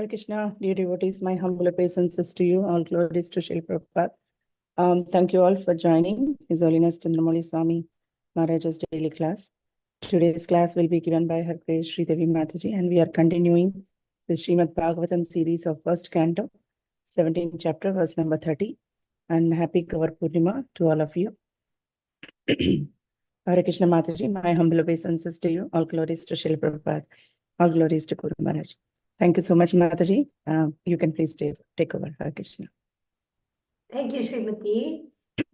Hare Krishna, dear devotees, my humble obeisances to you. All glories to Srila Prabhupada. Thank you all for joining His Holiness Candramauli Swami Maharaj's daily class. Today's class will be given by Her Grace Sridevi Mataji, and we are continuing the Srimad Bhagavatam series of first canto, 17th chapter, verse number 30. And happy Gaur Purnima to all of you. Hare Krishna Mataji, my humble obeisances to you. All glories to Srila Prabhupada. All glories to Guru Maharaj. Thank you so much, Mataji. You can please take over, Hare Krishna. Thank you, Srimati.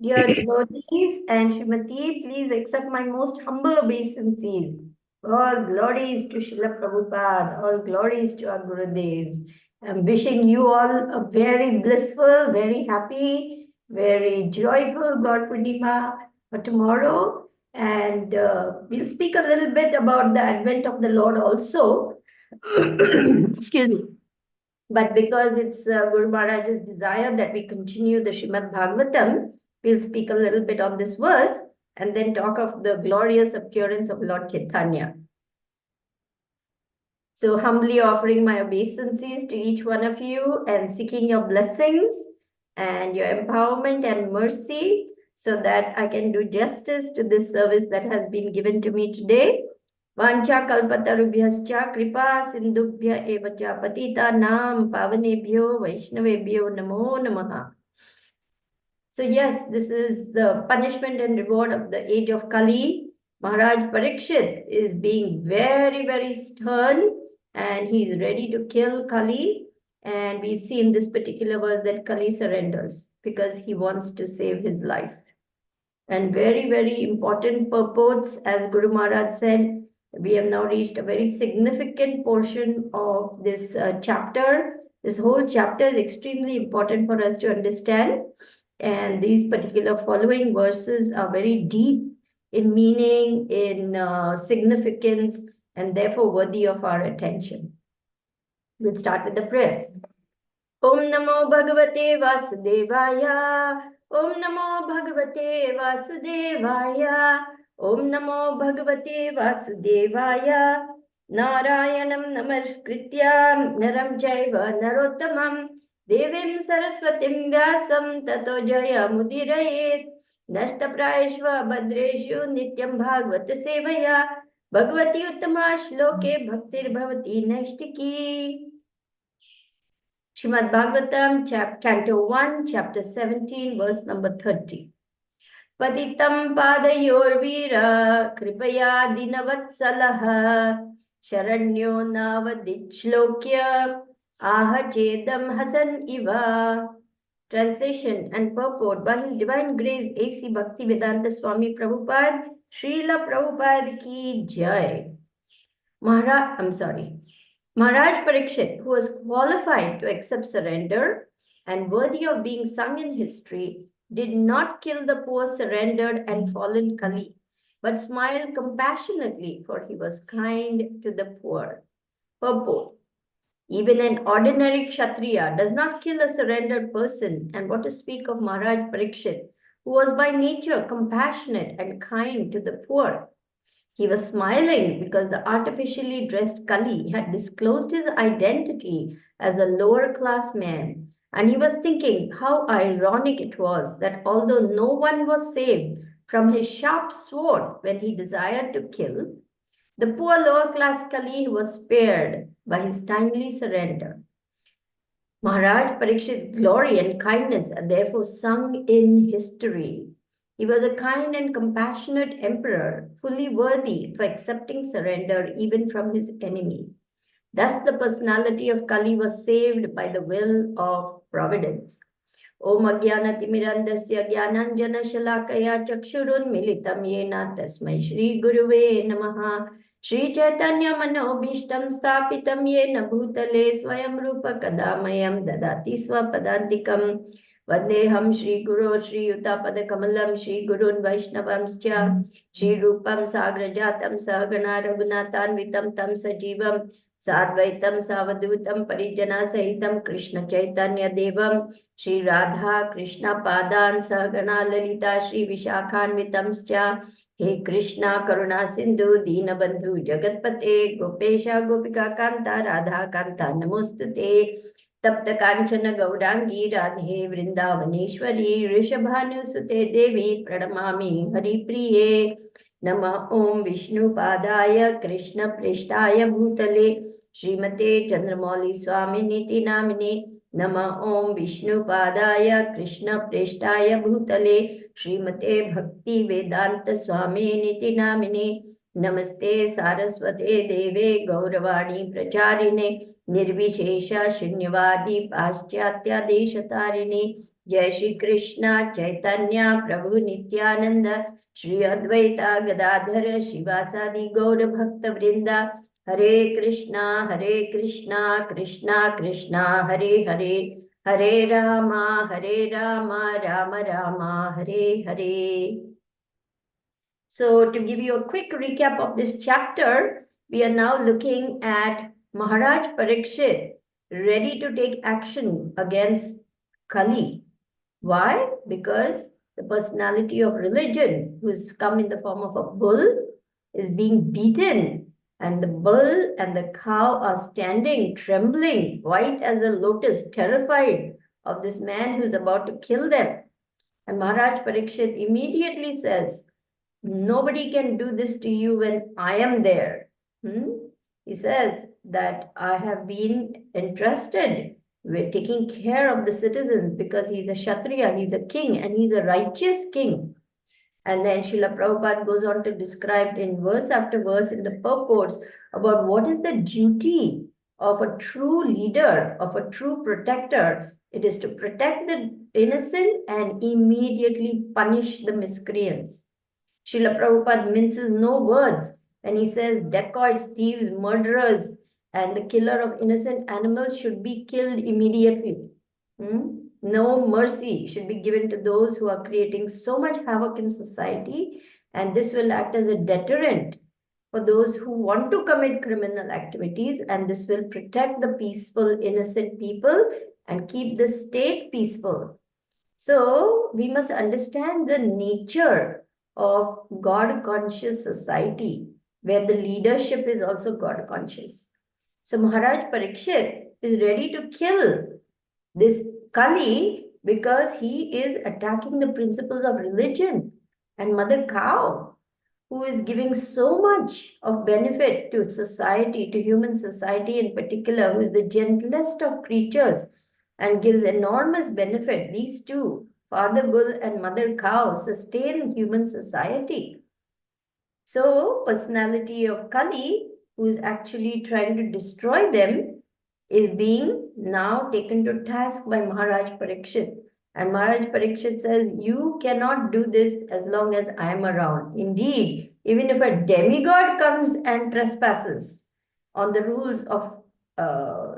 Dear devotees and Srimati, please accept my most humble obeisances. All glories to Srila Prabhupada, all glories to our Gurudevs. I'm wishing you all a very blissful, very happy, very joyful Gaur Purnima for tomorrow. And we'll speak a little bit about the advent of the Lord also. Excuse me. But because it's Guru Maharaj's desire that we continue the Srimad Bhagavatam, we'll speak a little bit on this verse and then talk of the glorious appearance of Lord Chaitanya. So humbly offering my obeisances to each one of you and seeking your blessings and your empowerment and mercy so that I can do justice to this service that has been given to me today. Vancha kalpatarubhyascha kripa sindubhya evacha patita nam pavanebhyo vaishnavebhyo namo namaha. So yes, this is the punishment and reward of the age of Kali. Maharaj Parikshit is being very, very stern and he's ready to kill Kali. And we see in this particular verse that Kali surrenders because he wants to save his life. And very, very important purports, as Guru Maharaj said, we have now reached a very significant portion of this chapter. This whole chapter is extremely important for us to understand. And these particular following verses are very deep in meaning, in significance, and therefore worthy of our attention. We'll start with the prayers. Om Namo Bhagavate Vasudevaya. Om Namo Bhagavate Vasudevaya. Om Namo Bhagavate Vasudevaya. Narayanam Namaskritya Naram Chaiva Narottamam Devim Saraswatim Vyasam Tato Jaya Mudirayet Nashta Praishva Badreshu Nityam Bhagavata Sevaya Bhagavati Uttama Shloke Bhaktir Bhavati Nashtiki. Srimad Bhagavatam, Canto 1, Chapter 17, verse number 30. Patitam padayor vira kripaya dinavatsalaha sharanyo navadit shlokya ahachedam hasan iva. Translation and purport by His Divine Grace A.C. Bhaktivedanta Swami Prabhupada, Srila Prabhupada ki Jai. Maharaj Parikshit, who was qualified to accept surrender and worthy of being sung in history, did not kill the poor surrendered and fallen Kali, but smiled compassionately, for he was kind to the poor. Purport. Even an ordinary Kshatriya does not kill a surrendered person, and what to speak of Maharaj Parikshit, who was by nature compassionate and kind to the poor. He was smiling because the artificially dressed Kali had disclosed his identity as a lower class man. And he was thinking how ironic it was that although no one was saved from his sharp sword when he desired to kill, the poor lower class Kali was spared by his timely surrender. Maharaj Parikshit's glory and kindness are therefore sung in history. He was a kind and compassionate emperor, fully worthy for accepting surrender even from his enemy. Thus, the personality of Kali was saved by the will of providence. Om Agyana Timirandasya Gyananjana Shalakaya Chakshurun Militam Yena Tasmai Shri Guruve Namaha Shri Chaitanya Manobhishtam Stapitam Yena Bhutale Swayam Rupa Kadamayam Dadati Swapadantikam Vandeham Shri Guru Shri Utapada Kamalam Shri Gurun Vaishnavamscha Shri Rupam Sagrajatam Sahagana Raghunathan Vitam Tam Sajivam Sadvaitam Savadutam Parijana Sahitam Krishna Chaitanya Devam Shri Radha Krishna Padan Sahagana Lalita Shri Vishakhan Vitamscha He Krishna Karuna Sindhu Deenabandhu Jagatpate Gopesha Gopika Kanta Radha Kanta Namostute Tapta Kanchana Gaudangi Radhe Vrindavaneshwari Rishabhanu Sute Devi Pradamami Hari Priye Nama Om Vishnu Padaya Krishna Prishtaya Bhutale Srimate Chandramauli Swami Niti Namine Nama Om Vishnu Padaya Krishna Prishtaya Bhutale Srimate Bhakti Vedanta Swami Niti Namine Namaste Saraswate Deve Gauravani Pracharine Nirvishesha Shunyavadi Paschatya Deshatarine Jai Shri Krishna Chaitanya Prabhu Nityananda Shri Advaita Gadadhara Shivasadi Gaura Bhakta Vrinda Hare Krishna Krishna Krishna Hare Hare Hare Rama, Rama Rama, Hare Hare. So to give you a quick recap of this chapter, we are now looking at Maharaj Parikshit ready to take action against Kali. Why? Because the personality of religion, who's come in the form of a bull, is being beaten, and the bull and the cow are standing, trembling, white as a lotus, terrified of this man who's about to kill them. And Maharaj Parikshit immediately says, nobody can do this to you when I am there. He says that I have been entrusted with taking care of the citizens because he's a Kshatriya, he's a king, and he's a righteous king. And then Srila Prabhupada goes on to describe in verse after verse in the purports about what is the duty of a true leader, of a true protector. It is to protect the innocent and immediately punish the miscreants. Srila Prabhupada minces no words when he says dacoits, thieves, murderers, and the killer of innocent animals should be killed immediately. No mercy should be given to those who are creating so much havoc in society, and this will act as a deterrent for those who want to commit criminal activities, and this will protect the peaceful, innocent people and keep the state peaceful. So we must understand the nature of God-conscious society, where the leadership is also God-conscious. So Maharaj Parikshit is ready to kill this Kali because he is attacking the principles of religion. And Mother Cow, who is giving so much of benefit to society, to human society in particular, who is the gentlest of creatures and gives enormous benefit, these two, Father Bull and Mother Cow, sustain human society. So, personality of Kali, who is actually trying to destroy them, is being now taken to task by Maharaj Parikshit. And Maharaj Parikshit says, you cannot do this as long as I am around. Indeed, even if a demigod comes and trespasses on the rules of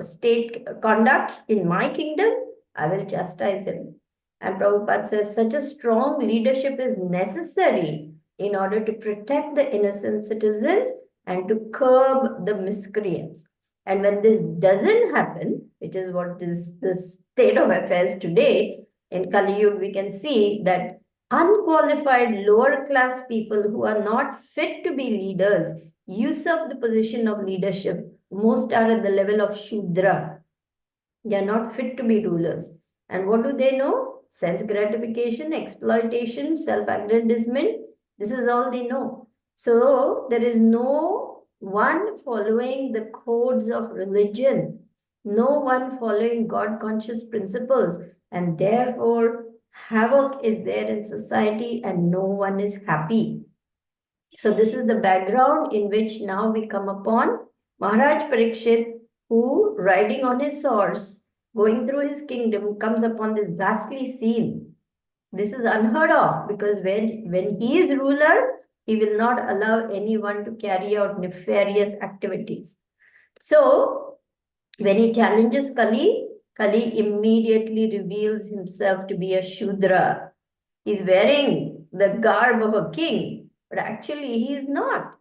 state conduct in my kingdom, I will chastise him. And Prabhupada says, such a strong leadership is necessary in order to protect the innocent citizens and to curb the miscreants. And when this doesn't happen, which is what is the state of affairs today, in Kali Yuga, we can see that unqualified lower class people who are not fit to be leaders usurp the position of leadership. Most are at the level of Shudra. They are not fit to be rulers. And what do they know? Sense gratification, exploitation, self-aggrandizement. This is all they know. So there is no one following the codes of religion, no one following God-conscious principles, and therefore havoc is there in society and no one is happy. So this is the background in which now we come upon Maharaj Parikshit, who, riding on his horse, going through his kingdom, comes upon this ghastly scene. This is unheard of because when he is ruler, he will not allow anyone to carry out nefarious activities. So, when he challenges Kali, Kali immediately reveals himself to be a Shudra. He's wearing the garb of a king, but actually he is not.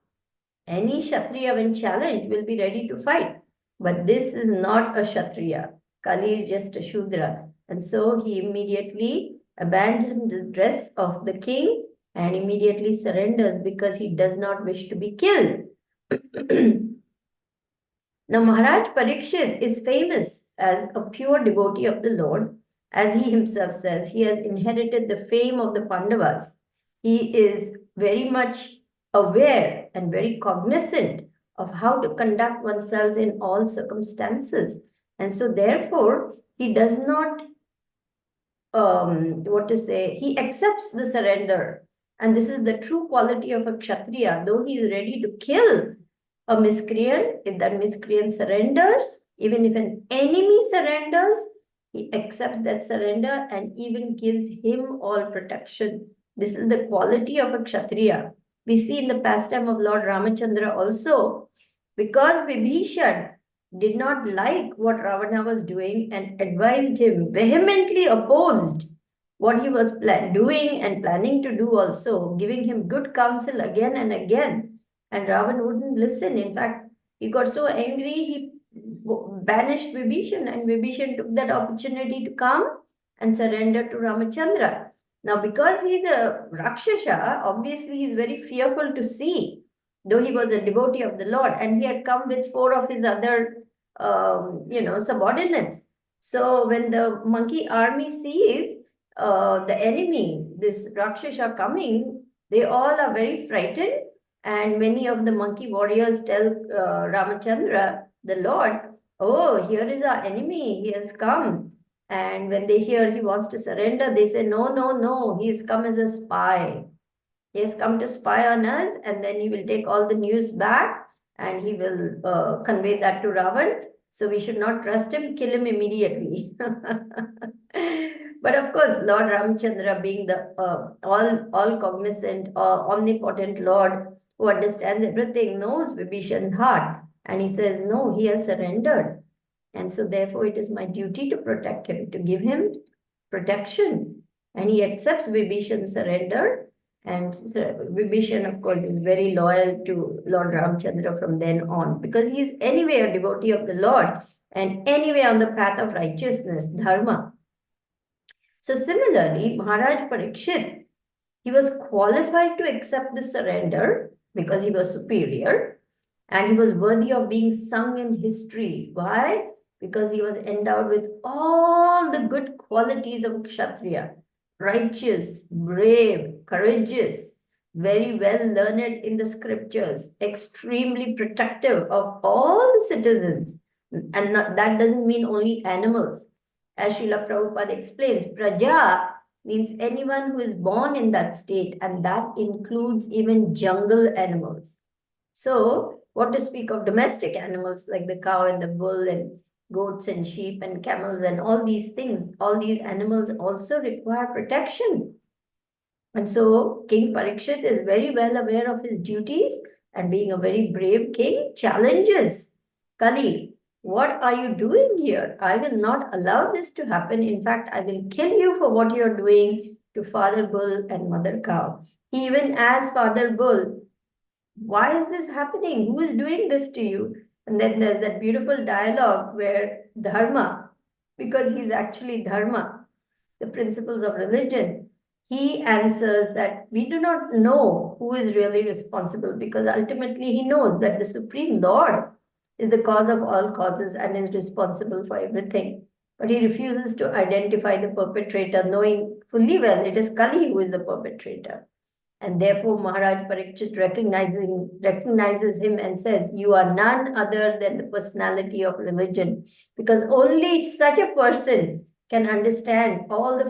Any Kshatriya, when challenged, will be ready to fight. But this is not a Kshatriya. Kali is just a Shudra. And so he immediately abandoned the dress of the king and immediately surrenders because he does not wish to be killed. Now, Maharaj Parikshit is famous as a pure devotee of the Lord. As he himself says, he has inherited the fame of the Pandavas. He is very much aware and very cognizant of how to conduct oneself in all circumstances. And so, therefore, he does not, he accepts the surrender. And this is the true quality of a Kshatriya. Though he is ready to kill a miscreant, if that miscreant surrenders, even if an enemy surrenders, he accepts that surrender and even gives him all protection. This is the quality of a Kshatriya. We see in the pastime of Lord Ramachandra also, because Vibhishan did not like what Ravana was doing and advised him, vehemently opposed what he was doing and planning to do also, giving him good counsel again and again. And Ravan wouldn't listen. In fact, he got so angry, he banished Vibhishan, and Vibhishan took that opportunity to come and surrender to Ramachandra. Now, because he's a Rakshasa, obviously he's very fearful to see, though he was a devotee of the Lord, and he had come with 4 of his other, subordinates. So when the monkey army sees the enemy, this Rakshasa coming, they all are very frightened. And many of the monkey warriors tell Ramachandra, the Lord, oh, here is our enemy, he has come. And when they hear he wants to surrender, they say, no, no, no, he has come as a spy. He has come to spy on us, and then he will take all the news back and he will convey that to Ravan. So we should not trust him, kill him immediately. But of course, Lord Ramachandra, being the all cognizant, omnipotent Lord who understands everything, knows Vibhishan's heart. And he says, no, he has surrendered. And so therefore it is my duty to protect him, to give him protection. And he accepts Vibhishan's surrender. And Vibhishan, of course, is very loyal to Lord Ramachandra from then on, because he is anyway a devotee of the Lord and anyway on the path of righteousness, dharma. So similarly, Maharaj Parikshit, he was qualified to accept the surrender because he was superior and he was worthy of being sung in history. Why? Because he was endowed with all the good qualities of Kshatriya: righteous, brave, courageous, very well learned in the scriptures, extremely protective of all the citizens. And that doesn't mean only animals. As Srila Prabhupada explains, Praja means anyone who is born in that state, and that includes even jungle animals. So, what to speak of domestic animals like the cow and the bull and goats and sheep and camels and all these things, all these animals also require protection. And so King Parikshit is very well aware of his duties, and being a very brave king, challenges Kali. What are you doing here? I will not allow this to happen. In fact, I will kill you for what you are doing to Father Bull and Mother Cow. He even asks Father Bull, why is this happening? Who is doing this to you? And then there's that beautiful dialogue where Dharma, because he's actually Dharma, the principles of religion, he answers that we do not know who is really responsible, because ultimately he knows that the Supreme Lord is the cause of all causes and is responsible for everything. But he refuses to identify the perpetrator, knowing fully well it is Kali who is the perpetrator. And therefore Maharaj Parikshit recognizes him and says, you are none other than the personality of religion, because only such a person can understand all the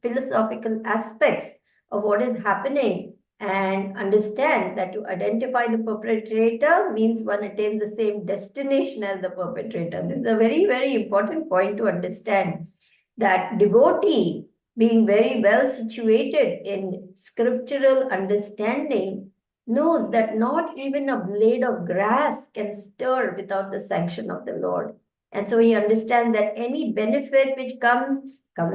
philosophical aspects of what is happening, and understand that to identify the perpetrator means one attains the same destination as the perpetrator. This is a very, very important point to understand, that devotee, being very well situated in scriptural understanding, knows that not even a blade of grass can stir without the sanction of the Lord. And so he understands that any benefit which comes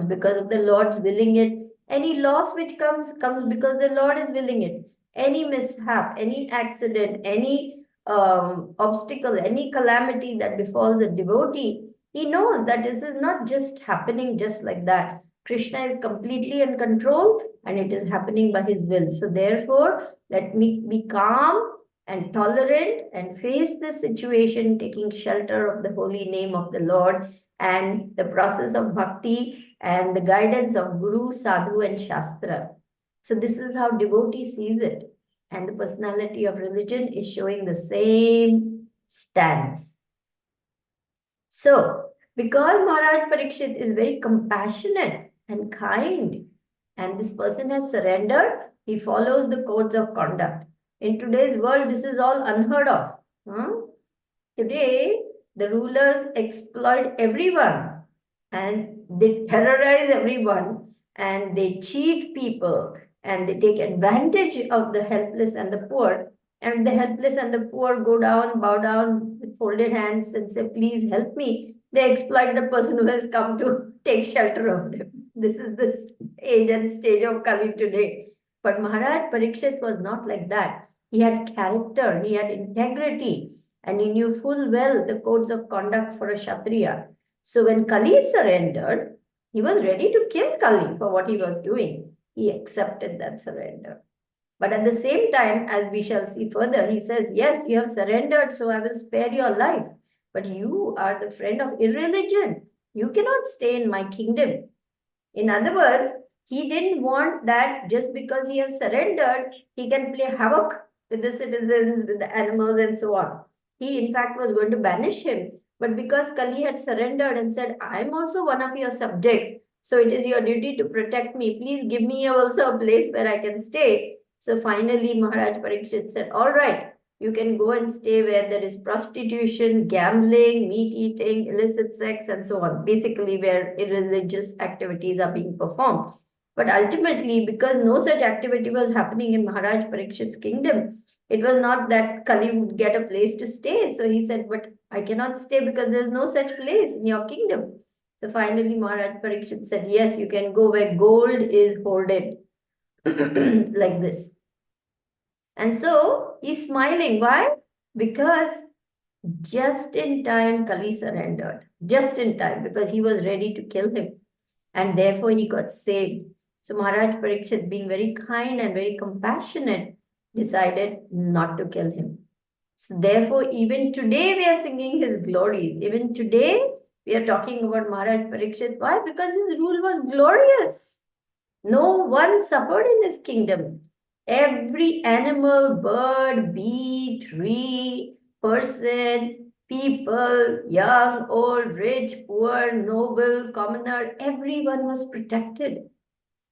because of the Lord's willing it. Any loss which comes because the Lord is willing it. Any mishap, any accident, any obstacle, any calamity that befalls a devotee, he knows that this is not just happening just like that, Krishna is completely in control and it is happening by his will. So therefore, let me be calm and tolerant and face this situation, taking shelter of the holy name of the Lord and the process of bhakti and the guidance of Guru, Sadhu, and Shastra. So this is how devotee sees it. And the personality of religion is showing the same stance. So, because Maharaj Parikshit is very compassionate and kind, and this person has surrendered, he follows the codes of conduct. In today's world, this is all unheard of. Today, the rulers exploit everyone and they terrorize everyone and they cheat people and they take advantage of the helpless and the poor. And the helpless and the poor go down, bow down with folded hands and say, please help me. They exploit the person who has come to take shelter of them. This is the age and stage of Kali today. But Maharaj Parikshit was not like that. He had character, he had integrity, and he knew full well the codes of conduct for a Kshatriya. So when Kali surrendered, he was ready to kill Kali for what he was doing. He accepted that surrender. But at the same time, as we shall see further, he says, yes, you have surrendered, so I will spare your life. But you are the friend of irreligion. You cannot stay in my kingdom. In other words, he didn't want that just because he has surrendered, he can play havoc with the citizens, with the animals, and so on. He, in fact, was going to banish him. But because Kali had surrendered and said, I'm also one of your subjects, so it is your duty to protect me. Please give me also a place where I can stay. So finally, Maharaj Parikshit said, all right, you can go and stay where there is prostitution, gambling, meat eating, illicit sex, and so on. Basically, where irreligious activities are being performed. But ultimately, because no such activity was happening in Maharaj Parikshit's kingdom, it was not that Kali would get a place to stay. So he said, but I cannot stay because there's no such place in your kingdom. So finally, Maharaj Parikshit said, yes, you can go where gold is hoarded. Like this. And so he's smiling. Why? Because just in time, Kali surrendered. Just in time, because he was ready to kill him. And therefore he got saved. So Maharaj Parikshit, being very kind and very compassionate, decided not to kill him. So therefore, even today we are singing his glories. Even today we are talking about Maharaj Parikshit. Why? Because his rule was glorious. No one suffered in his kingdom. Every animal, bird, bee, tree, person, people, young, old, rich, poor, noble, commoner, everyone was protected.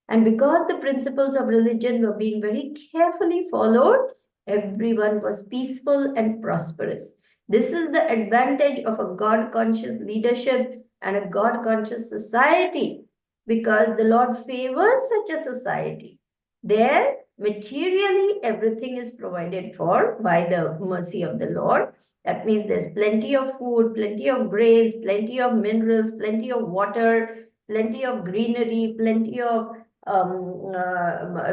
And because the principles of religion were being very carefully followed, everyone was peaceful and prosperous. This is the advantage of a God-conscious leadership and a God-conscious society, because the Lord favors such a society. There, materially, everything is provided for by the mercy of the Lord. That means there's plenty of food, plenty of grains, plenty of minerals, plenty of water, plenty of greenery, plenty of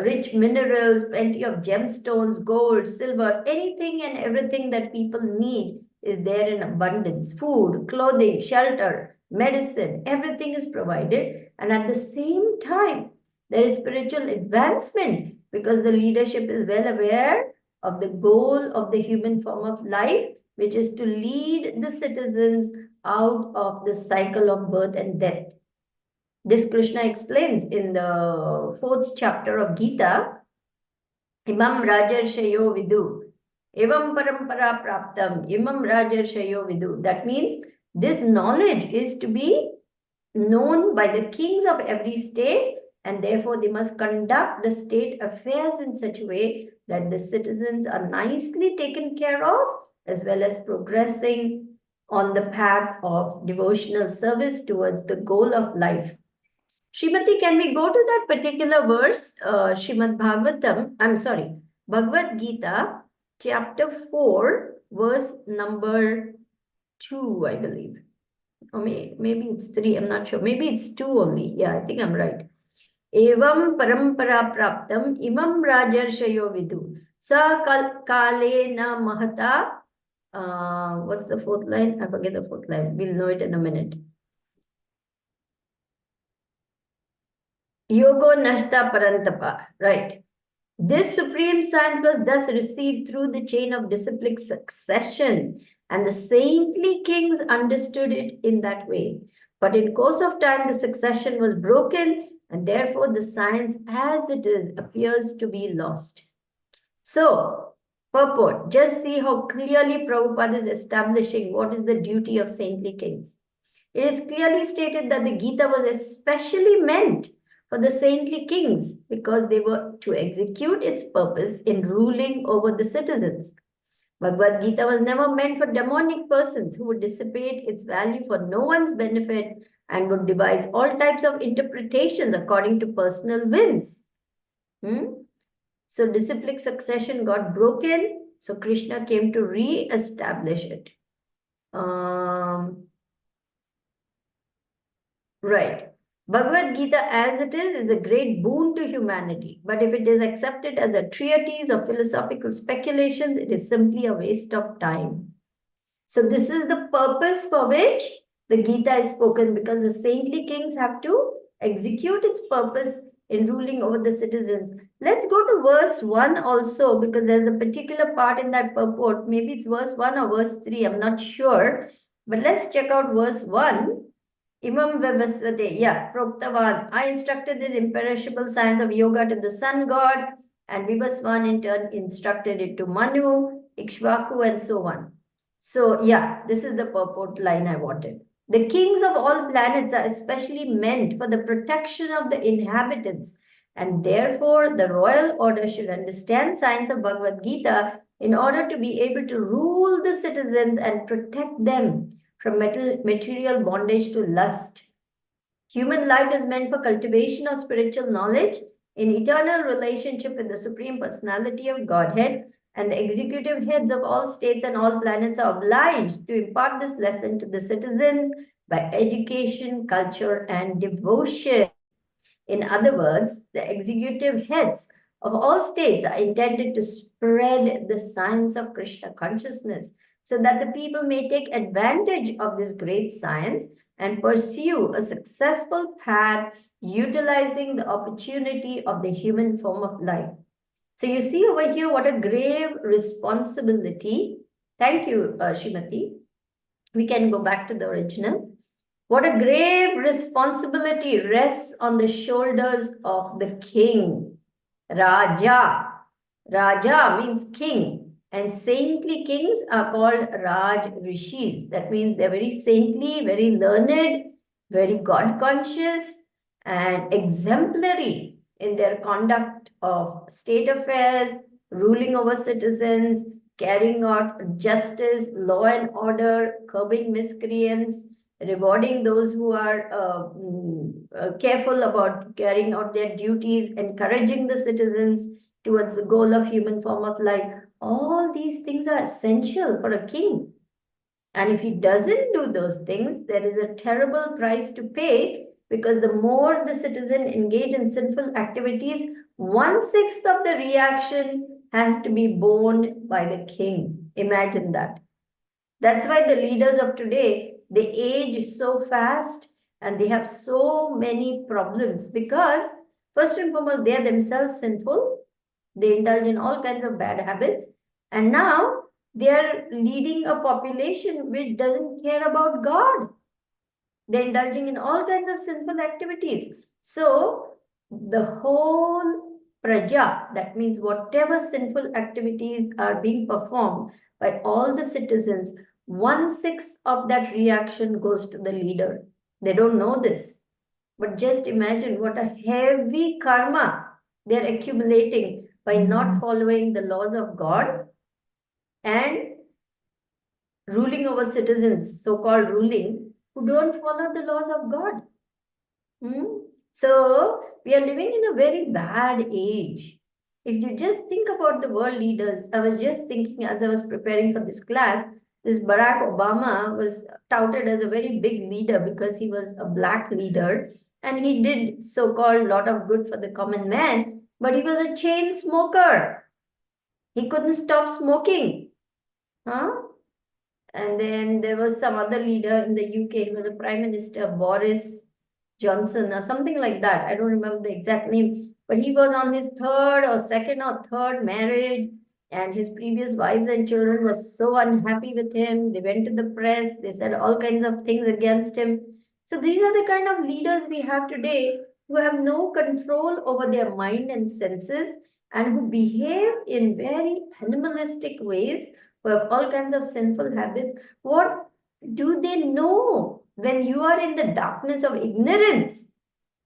rich minerals, plenty of gemstones, gold, silver, anything and everything that people need is there in abundance. Food, clothing, shelter, medicine, everything is provided. And at the same time, there is spiritual advancement because the leadership is well aware of the goal of the human form of life, which is to lead the citizens out of the cycle of birth and death. This Krishna explains in the 4th chapter of Gita. Imam Rajarshayo Vidu. Evam parampara praptam. Imam Rajarshayo Vidu. That means this knowledge is to be known by the kings of every state, and therefore they must conduct the state affairs in such a way that the citizens are nicely taken care of, as well as progressing on the path of devotional service towards the goal of life. Srimati, can we go to that particular verse, Srimad Bhagavatam, Bhagavad Gita, chapter 4, verse number 2, I believe. Or maybe it's 3, I'm not sure. Maybe it's 2 only. Yeah, I think I'm right. Evam parampara praptam imam rajarshayo vidu. Sa kalena mahata. What's the 4th line? I forget the 4th line. We'll know it in a minute. Yogo Nashta Parantapa, right. This supreme science was thus received through the chain of disciplic succession, and the saintly kings understood it in that way. But in course of time, the succession was broken, and therefore the science as it is appears to be lost. So, purport, just see how clearly Prabhupada is establishing what is the duty of saintly kings. It is clearly stated that the Gita was especially meant for the saintly kings because they were to execute its purpose in ruling over the citizens. Bhagavad Gita was never meant for demonic persons who would dissipate its value for no one's benefit and would devise all types of interpretations according to personal whims. So disciplic succession got broken, so Krishna came to re-establish it. Right. Bhagavad Gita as it is a great boon to humanity. But if it is accepted as a treatise of philosophical speculations, it is simply a waste of time. So this is the purpose for which the Gita is spoken, because the saintly kings have to execute its purpose in ruling over the citizens. Let's go to verse 1 also, because there's a particular part in that purport. Maybe it's verse 1 or verse 3, I'm not sure. But let's check out verse 1. Imam Vivasvate, Proktavan. I instructed this imperishable science of yoga to the sun god, and Vivasvan in turn instructed it to Manu, Ikshvaku, and so on. So, this is the purport line I wanted. The kings of all planets are especially meant for the protection of the inhabitants, and therefore the royal order should understand science of Bhagavad Gita in order to be able to rule the citizens and protect them from material bondage to lust. Human life is meant for cultivation of spiritual knowledge in eternal relationship with the Supreme Personality of Godhead, and the executive heads of all states and all planets are obliged to impart this lesson to the citizens by education, culture, and devotion. In other words, the executive heads of all states are intended to spread the science of Krishna consciousness so that the people may take advantage of this great science and pursue a successful path utilizing the opportunity of the human form of life. So you see over here what a grave responsibility. Thank you, Srimati. We can go back to the original. What a grave responsibility rests on the shoulders of the king. Raja. Raja means king. And saintly kings are called Raj Rishis. That means they're very saintly, very learned, very God conscious, and exemplary in their conduct of state affairs, ruling over citizens, carrying out justice, law and order, curbing miscreants, rewarding those who are careful about carrying out their duties, encouraging the citizens towards the goal of human form of life. All these things are essential for a king. And if he doesn't do those things, there is a terrible price to pay, because the more the citizen engage in sinful activities, 1/6 of the reaction has to be borne by the king. Imagine that. That's why the leaders of today, they age so fast and they have so many problems, because first and foremost, they are themselves sinful. They indulge in all kinds of bad habits. And now they are leading a population which doesn't care about God. They're indulging in all kinds of sinful activities. So the whole praja, that means whatever sinful activities are being performed by all the citizens, 1/6 of that reaction goes to the leader. They don't know this. But just imagine what a heavy karma they're accumulating by not following the laws of God and ruling over citizens, so-called ruling, who don't follow the laws of God. So we are living in a very bad age. If you just think about the world leaders, I was just thinking as I was preparing for this class, this Barack Obama was touted as a very big leader because he was a black leader and he did so-called lot of good for the common man, but he was a chain smoker. He couldn't stop smoking. And then there was some other leader in the UK, he was a prime minister, Boris Johnson or something like that. I don't remember the exact name, but he was on his second or third marriage, and his previous wives and children were so unhappy with him. They went to the press, they said all kinds of things against him. So these are the kind of leaders we have today who have no control over their mind and senses and who behave in very animalistic ways, who have all kinds of sinful habits. What do they know when you are in the darkness of ignorance?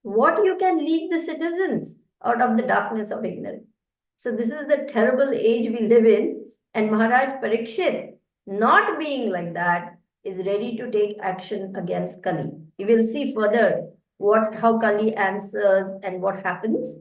What you can lead the citizens out of the darkness of ignorance? So this is the terrible age we live in, and Maharaj Parikshit, not being like that, is ready to take action against Kali. We will see further how Kali answers and what happens.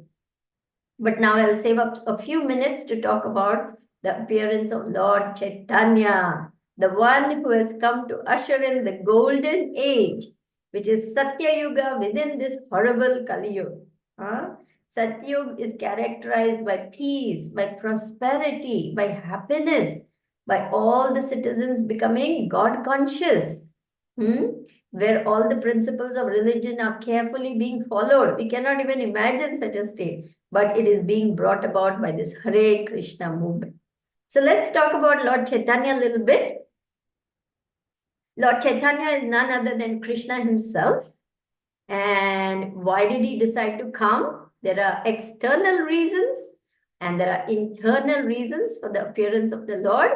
But now I'll save up a few minutes to talk about the appearance of Lord Chaitanya, the one who has come to usher in the golden age, which is Satya Yuga within this horrible Kali Yuga. Satya Yuga is characterized by peace, by prosperity, by happiness, by all the citizens becoming God conscious. Where all the principles of religion are carefully being followed. We cannot even imagine such a state, but it is being brought about by this Hare Krishna movement. So let's talk about Lord Chaitanya a little bit. Lord Chaitanya is none other than Krishna himself. And why did he decide to come? There are external reasons and there are internal reasons for the appearance of the Lord.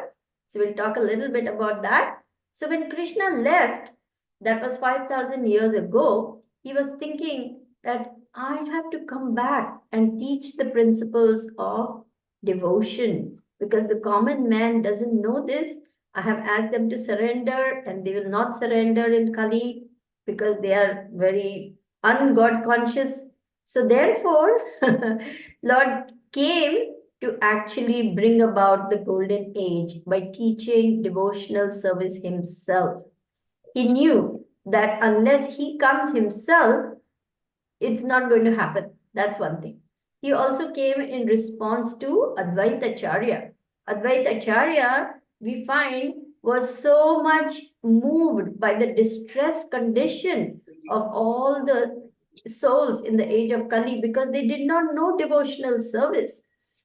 So we'll talk a little bit about that. So when Krishna left, that was 5,000 years ago, he was thinking that I have to come back and teach the principles of devotion, because the common man doesn't know this. I have asked them to surrender and they will not surrender in Kali because they are very un-God conscious. So therefore, Lord came to actually bring about the golden age by teaching devotional service himself. He knew that unless he comes himself, it's not going to happen. That's one thing. He also came in response to Advaita Acharya. Advaita Acharya, we find, was so much moved by the distressed condition of all the souls in the age of Kali because they did not know devotional service.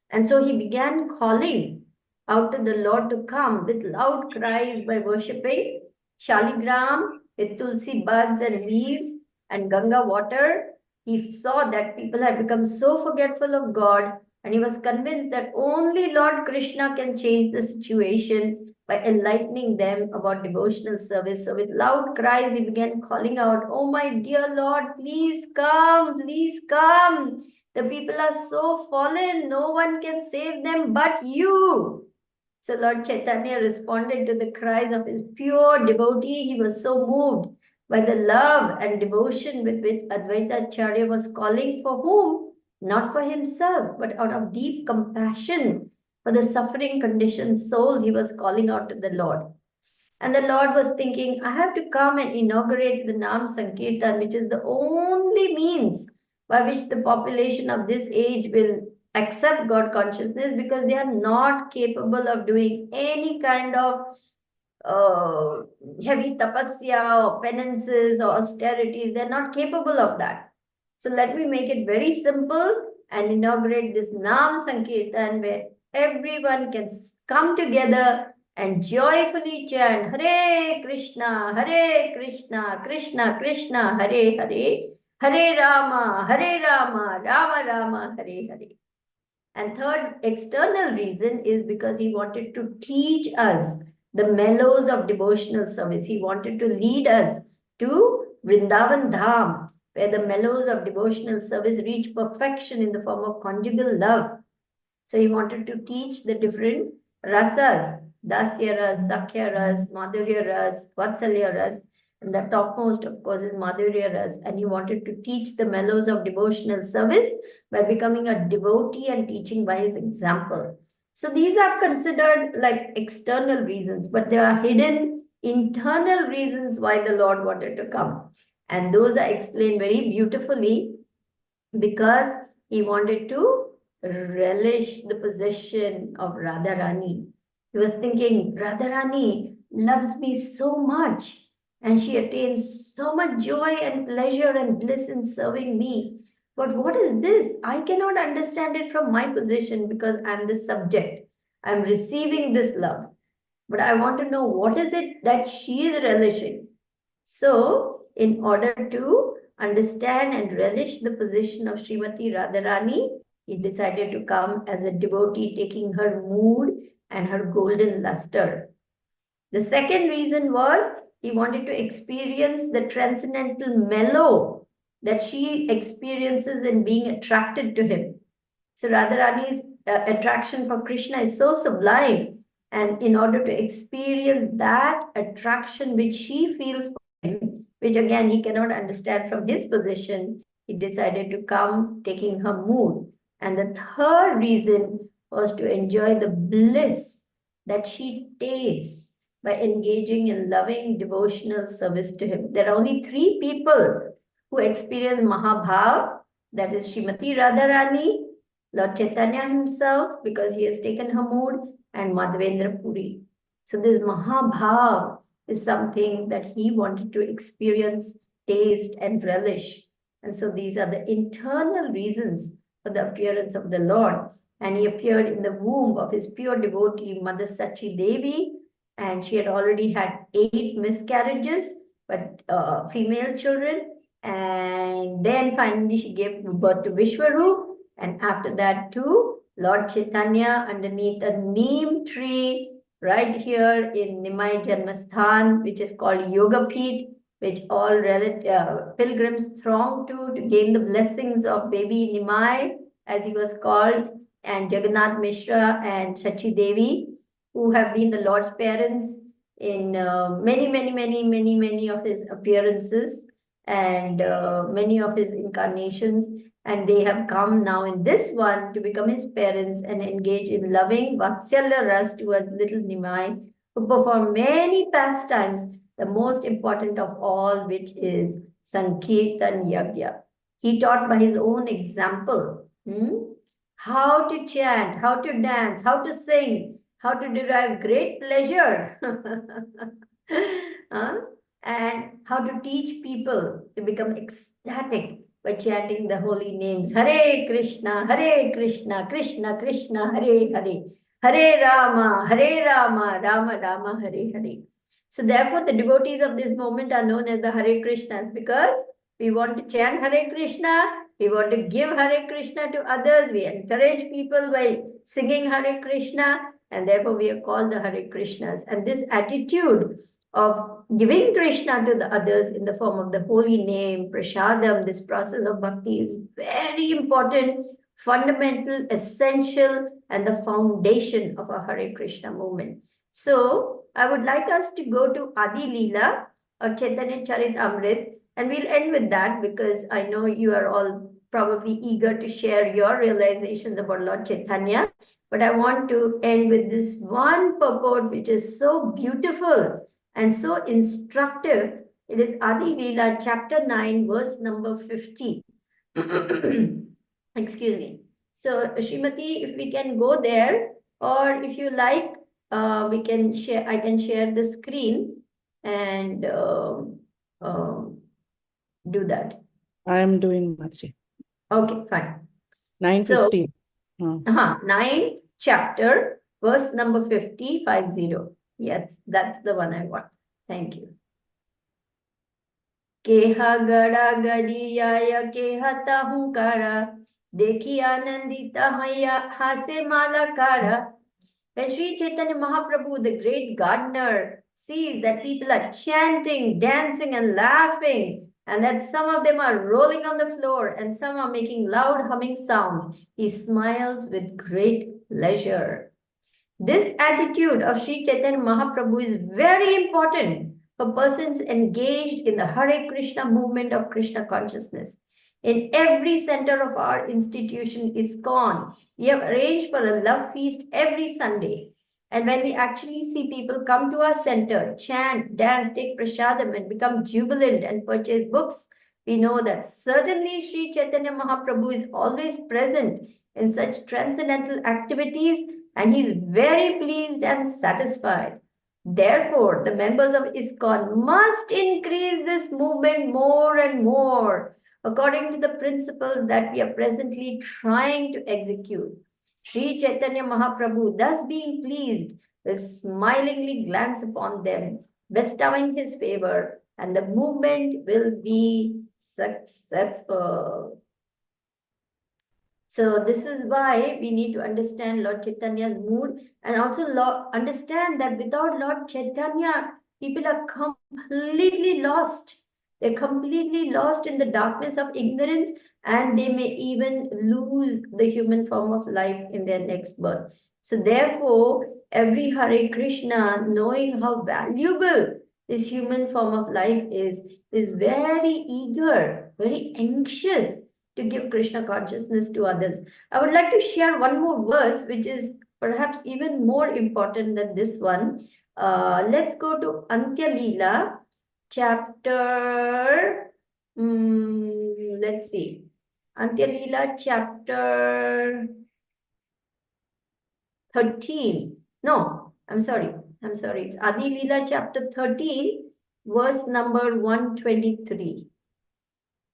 And so he began calling out to the Lord to come with loud cries by worshipping Shaligram with tulsi buds and leaves and Ganga water. He saw that people had become so forgetful of God, and he was convinced that only Lord Krishna can change the situation by enlightening them about devotional service. So with loud cries, he began calling out, "Oh my dear Lord, please come, please come. The people are so fallen, no one can save them but you." So Lord Chaitanya responded to the cries of his pure devotee. He was so moved by the love and devotion with which Advaita Acharya was calling for whom? Not for himself, but out of deep compassion for the suffering conditioned souls, he was calling out to the Lord. And the Lord was thinking, I have to come and inaugurate the Nam Sankirtan, which is the only means by which the population of this age will accept God consciousness, because they are not capable of doing any kind of heavy tapasya or penances or austerities. They're not capable of that. So let me make it very simple and inaugurate this Nam Sankirtan where everyone can come together and joyfully chant Hare Krishna, Krishna Krishna, Hare Hare, Hare Rama, Rama Rama, Hare Hare. And third external reason is because he wanted to teach us the mellows of devotional service. He wanted to lead us to Vrindavan Dham, where the mellows of devotional service reach perfection in the form of conjugal love. So he wanted to teach the different rasas, Dasya ras, Sakhya ras, Madhurya ras, Vatsalya ras, and the topmost, of course, is Madhurya ras. And he wanted to teach the mellows of devotional service by becoming a devotee and teaching by his example. So these are considered like external reasons, but there are hidden internal reasons why the Lord wanted to come. And those are explained very beautifully because he wanted to relish the possession of Radharani. He was thinking, Radharani loves me so much. and she attains so much joy and pleasure and bliss in serving me. But what is this? I cannot understand it from my position because I'm the subject. I'm receiving this love. But I want to know what is it that she is relishing. So, in order to understand and relish the position of Srimati Radharani, he decided to come as a devotee, taking her mood and her golden luster. The second reason was he wanted to experience the transcendental mellow that she experiences in being attracted to him. So Radharani's attraction for Krishna is so sublime. And in order to experience that attraction which she feels for him, which again he cannot understand from his position, he decided to come taking her mood. And the third reason was to enjoy the bliss that she tastes by engaging in loving devotional service to him. There are only three people who experience Mahabhav, that is Srimati Radharani, Lord Chaitanya himself, because he has taken her mood, and Madhavendra Puri. So this Mahabhav is something that he wanted to experience, taste, and relish. And so these are the internal reasons for the appearance of the Lord. And he appeared in the womb of his pure devotee, Mother Sridevi, and she had already had 8 miscarriages, but female children. And then finally she gave birth to Vishwarup. And after that too, Lord Chaitanya underneath a neem tree right here in Nimai Janmasthan, which is called Yoga Peeth, which all pilgrims throng to gain the blessings of baby Nimai, as he was called, and Jagannath Mishra and Sachi Devi, who have been the Lord's parents in many of his appearances and many of his incarnations. And they have come now in this one to become his parents and engage in loving Vatsalya Ras towards little Nimai, who perform many pastimes, the most important of all, which is Sankirtan Yagya. He taught by his own example how to chant, how to dance, how to sing, how to derive great pleasure. And how to teach people to become ecstatic by chanting the holy names. Hare Krishna, Krishna Krishna, Hare Hare, Hare Rama, Rama Rama, Hare Hare. So therefore, the devotees of this moment are known as the Hare Krishnas, because we want to chant Hare Krishna, we want to give Hare Krishna to others, we encourage people by singing Hare Krishna, and therefore we are called the Hare Krishnas. And this attitude of giving Krishna to the others in the form of the holy name, prasadam, this process of bhakti is very important, fundamental, essential, and the foundation of a Hare Krishna movement. So I would like us to go to Adi Leela or Chaitanya Charit Amrit, and we'll end with that because I know you are all probably eager to share your realizations about Lord Chaitanya. But I want to end with this one purport which is so beautiful and so instructive. It is Adi Leela, chapter 9, verse number 50. Excuse me. So, Srimati, if we can go there, or if you like, we can share. I can share the screen and do that. I am doing Mataji. Okay, fine. 9:50. So, 9th chapter, verse number 50, 50. Yes, that's the one I want. Thank you. केहा गड़ा गड़ियाया केहा ताहुकारा देखी आनंदिता हैया हासे मालाकारा. When Sri Chaitanya Mahaprabhu, the great gardener, sees that people are chanting, dancing, and laughing, and that some of them are rolling on the floor and some are making loud humming sounds, he smiles with great pleasure. This attitude of Sri Chaitanya Mahaprabhu is very important for persons engaged in the Hare Krishna movement of Krishna consciousness. In every center of our institution, ISKCON, we have arranged for a love feast every Sunday. And when we actually see people come to our center, chant, dance, take prasadam, and become jubilant and purchase books, we know that certainly Sri Chaitanya Mahaprabhu is always present in such transcendental activities, and he is very pleased and satisfied. Therefore, the members of ISKCON must increase this movement more and more according to the principles that we are presently trying to execute. Sri Chaitanya Mahaprabhu, thus being pleased, will smilingly glance upon them, bestowing his favor, and the movement will be successful. So this is why we need to understand Lord Chaitanya's mood, and also understand that without Lord Chaitanya, people are completely lost. They're completely lost in the darkness of ignorance, and they may even lose the human form of life in their next birth. So therefore, every Hare Krishna, knowing how valuable this human form of life is very eager, very anxious to give Krishna consciousness to others. I would like to share one more verse, which is perhaps even more important than this one. Let's go to Antya Leela, chapter, let's see, Antya Leela, chapter 13. No, I'm sorry. It's Adi Leela, chapter 13, verse number 123.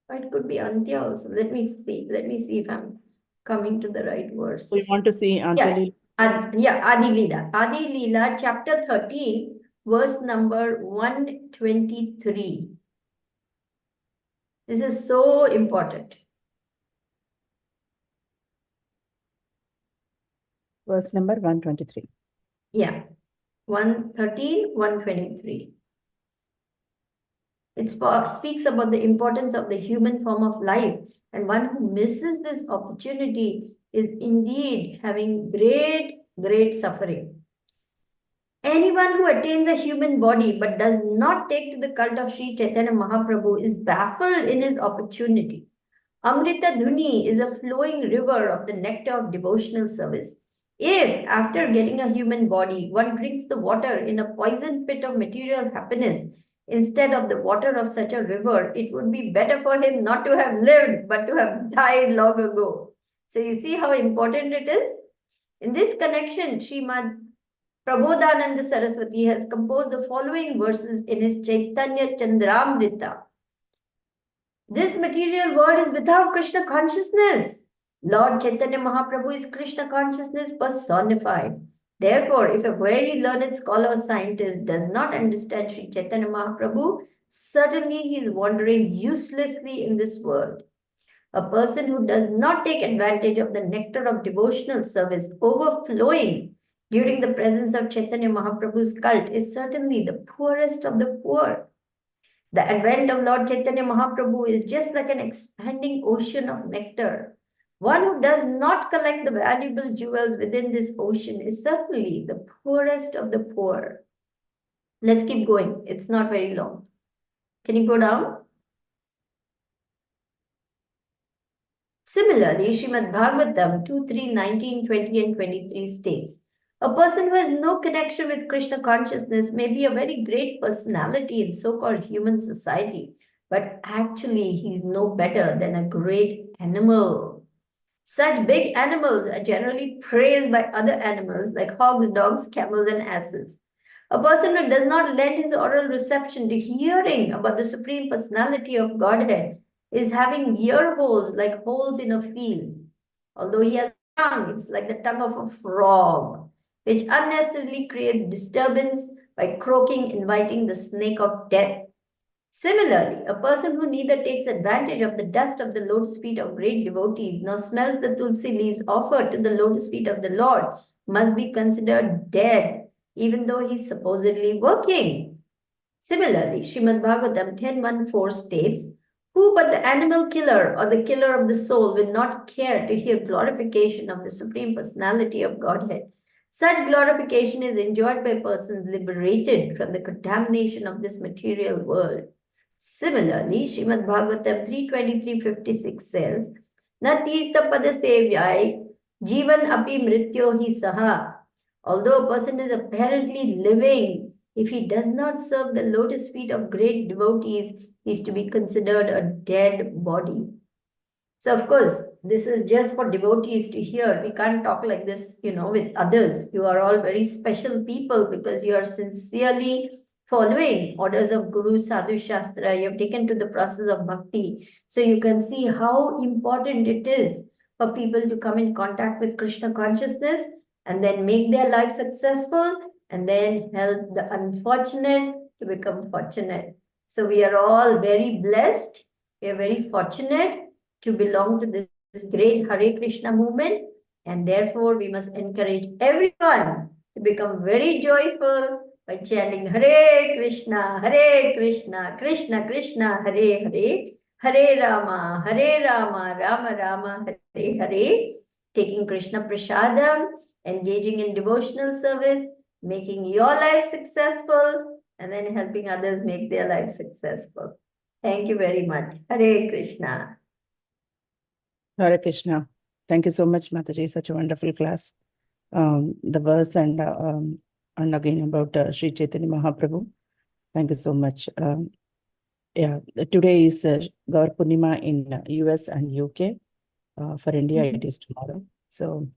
It could be Antya also. Let me see if I'm coming to the right verse. We want to see Anjali. Adi Leela. Adi Leela, chapter 13, verse number 123. This is so important. Verse number 123. Yeah. 113, 123. It speaks about the importance of the human form of life, and one who misses this opportunity is indeed having great suffering. Anyone who attains a human body but does not take to the cult of Sri Chaitanya Mahaprabhu is baffled in his opportunity. Amrita Dhuni is a flowing river of the nectar of devotional service. If, after getting a human body, one drinks the water in a poison pit of material happiness, instead of the water of such a river, it would be better for him not to have lived, but to have died long ago. So you see how important it is? In this connection, Srimad Prabodhananda Saraswati has composed the following verses in his Chaitanya Chandramrita. This material world is without Krishna consciousness. Lord Chaitanya Mahaprabhu is Krishna consciousness personified. Therefore, if a very learned scholar or scientist does not understand Sri Chaitanya Mahaprabhu, certainly he is wandering uselessly in this world. A person who does not take advantage of the nectar of devotional service overflowing during the presence of Chaitanya Mahaprabhu's cult is certainly the poorest of the poor. The advent of Lord Chaitanya Mahaprabhu is just like an expanding ocean of nectar. One who does not collect the valuable jewels within this ocean is certainly the poorest of the poor. Let's keep going. It's not very long. Can you go down? Similarly, Srimad Bhagavatam 2, 3, 19, 20 and 23 states, a person who has no connection with Krishna consciousness may be a very great personality in so-called human society, but actually he is no better than a great animal. Such big animals are generally praised by other animals like hogs, dogs, camels, and asses. A person who does not lend his oral reception to hearing about the Supreme Personality of Godhead is having ear holes like holes in a field. Although he has a tongue, it's like the tongue of a frog, which unnecessarily creates disturbance by croaking, inviting the snake of death. Similarly, a person who neither takes advantage of the dust of the lotus feet of great devotees nor smells the tulsi leaves offered to the lotus feet of the Lord must be considered dead, even though he is supposedly working. Similarly, Srimad Bhagavatam 10.1.4 states, who but the animal killer or the killer of the soul will not care to hear glorification of the Supreme Personality of Godhead? Such glorification is enjoyed by persons liberated from the contamination of this material world. Similarly, Srimad Bhagavatam 3.23.56 says, Na tirtha pada sevyai jivan api mrityo hi saha. Although a person is apparently living, if he does not serve the lotus feet of great devotees, he is to be considered a dead body. So, of course, this is just for devotees to hear. We can't talk like this, with others. You are all very special people because you are sincerely following orders of Guru, Sadhu, Shastra. You have taken to the process of bhakti. So, you can see how important it is for people to come in contact with Krishna consciousness and then make their life successful and then help the unfortunate to become fortunate. So, we are all very blessed. We are very fortunate to belong to this great Hare Krishna movement, and therefore we must encourage everyone to become very joyful by chanting Hare Krishna, Krishna Krishna, Hare Hare, Hare Rama, Rama Rama, Hare Hare, taking Krishna Prasadam, engaging in devotional service, making your life successful, and then helping others make their life successful. Thank you very much. Hare Krishna. Hare Krishna. Thank you so much, Mataji. Such a wonderful class. The verse and again about Sri Chaitanya Mahaprabhu. Thank you so much. Yeah, today is Gaur Purnima in US and UK. For India, it is tomorrow. So